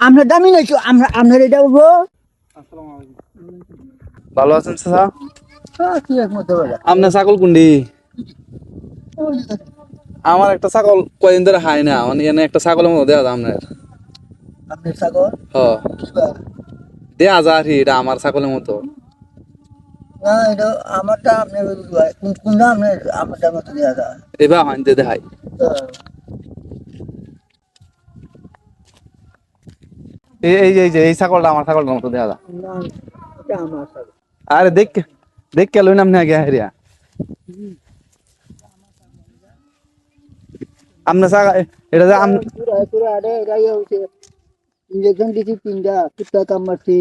আমরা দামি নাই আমরা আপনার এটা বলবো। ভালো আছেন চাচা? কি একমত বলা আপনার ছাগল কুন্ডি? আমার একটা ছাগল কয়দিন ধরে হাই না, মানে এনে একটা ছাগলের মতো দেওয়া যায় আপনার। আপনার ছাগল হ, দেয়া যায় আর কি, এটা আমার ছাগলের মতো। না এটা আমারটা আপনার কোনটা আপনার আমারটার মতো দেওয়া যায়। এবার হয় দে দেখাই। এই যে এই ছাগলটা আমার ছাগলটার মতো দেওয়া যায়। না এটা আমার ছাগল। আরে দেখ দেখ কে লইন আপনি আগে হারিয়া আপনার ছাগল এটা যে পুরা আরে এটা হচ্ছে ইঞ্জেকশন দিছি তিনটা, কুত্তা কামড়াচ্ছি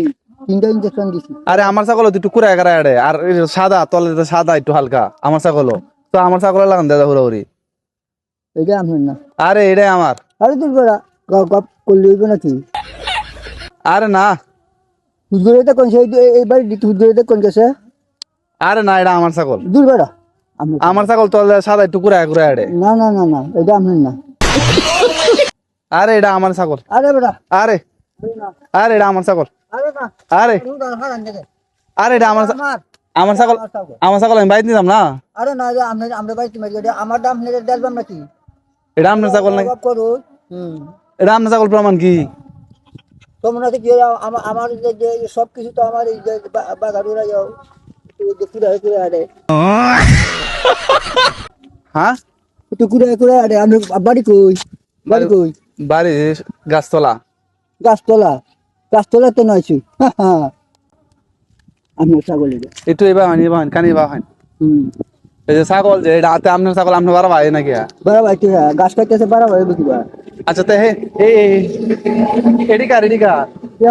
তিনটা ইঞ্জেকশন দিছি। আরে আমার ছাগল তো একটু কুড়া করা আড়ে, আর এই যে সাদা তলে যে সাদা একটু হালকা আমার ছাগল, তো আমার ছাগল লাগান দাদা হুড়ি। এটা আপনার না? আরে এটাই আমার। আরে তুই বড়া গপ করলে হইব নাকি? আরে না হুজুরেটা কোন সেই এইবার হুজুরেটা কোন গেছে? আরে না, এটা আমার ছাগল। দূর বেড়া আমার ছাগল তলে সাদা একটু কুড়া কুড়া আড়ে। না না না না এটা আপনার না। আরে এটা আমার ছাগল। আরে বেড়া আরে আরে এটা আমার ছাগল। আরে না আরে আরে এটা আমার আমার ছাগল। আমার ছাগল আমি বাইর নিলাম না। আরে না যে আমরা ভাই তুমি আমার দাম নিয়ে দেখলাম নাকি? এটা আপনার ছাগল নাকি? করো এটা আপনার ছাগল প্রমাণ কি? তোমরা তো কি আমার যে সব কিছু তো আমার এই যে বাগাড়ুরা যাও কুড়া কুড়া আরে হ্যাঁ একটু কুড়া আরে আমরা বাড়ি কই? বাড়ি কই? বাড়ি গাছতলা। গাছতলাতে নয়ছি আপনার ছাগল এটা। একটু এবার হয় এবার হয় কানি এবার হয়। এই যে ছাগল যে এটা হাতে আপনার ছাগল আপনার বাড়া ভাই নাকি? বাড়া ভাই তুই গাছ কাটতেছে বাড়া ভাই বুঝবা। আচ্ছা তে হে এডিকা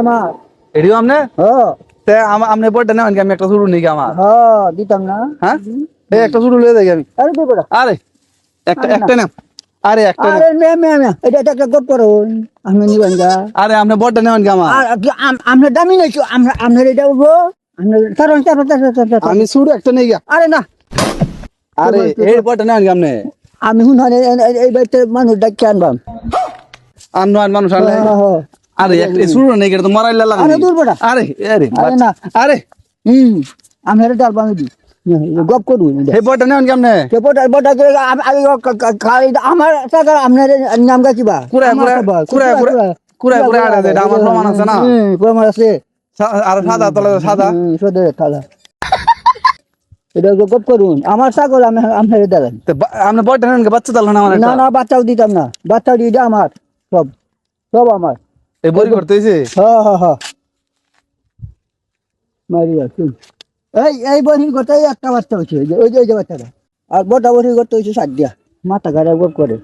আমার এডিও আমনে হ্যাঁ তে আমনে পড়তে না আমি একটা শুরু নেই আমার। হ্যাঁ দিতাম না। হ্যাঁ এই একটা শুরু লয়ে যাই আমি। আরে তুই বড়া আরে একটা না। আরে একটা না। আরে মে এটা একটা গপ করো আমি নিবেন গা। আরে আপনি বড়টা নেবেন কি আমার? আর আমরা দামি নাই আমরা আপনার এটা বলবো। আমি শুরু একটা নেই গা। আরে না আরে এই বড়টা নেবেন কি আপনি? আমি শুন এই বাড়িতে মানুষ ডাকি আনবাম। আনওয়ান মানুষ আনলে আরে একটা শুরু নেই এটা তো মরাইলা লাগা। আরে দূর বেটা। আরে আরে আরে না আরে আমি এটা ডালবাম দি গপ করুন এই বড়টা নেবেন কি আপনি? বটা আমার টাকা আপনার নাম গাছিবা কুড়া আড়ে এটা আমার প্রমাণ আছে না? প্রমাণ আছে। আর সাদা তলে সাদা সাদা এটা গপ করুন আমার ছাগল আমি আপনার দেবেন। আপনি বড়টা নেবেন কি বাচ্চা তাল না আমার? না না বাচ্চাও দিতাম না, বাচ্চাও দিয়ে আমার সব সব আমার। এই বড়ি করতে হইছে? হ্যাঁ মারিয়া শুন এই বড়ি করতে একটা বাচ্চা হচ্ছে ওই যে বাচ্চাটা, আর বটা বড়ি করতে হচ্ছে 60 দিয়া মাথা গাড়া গপ করে।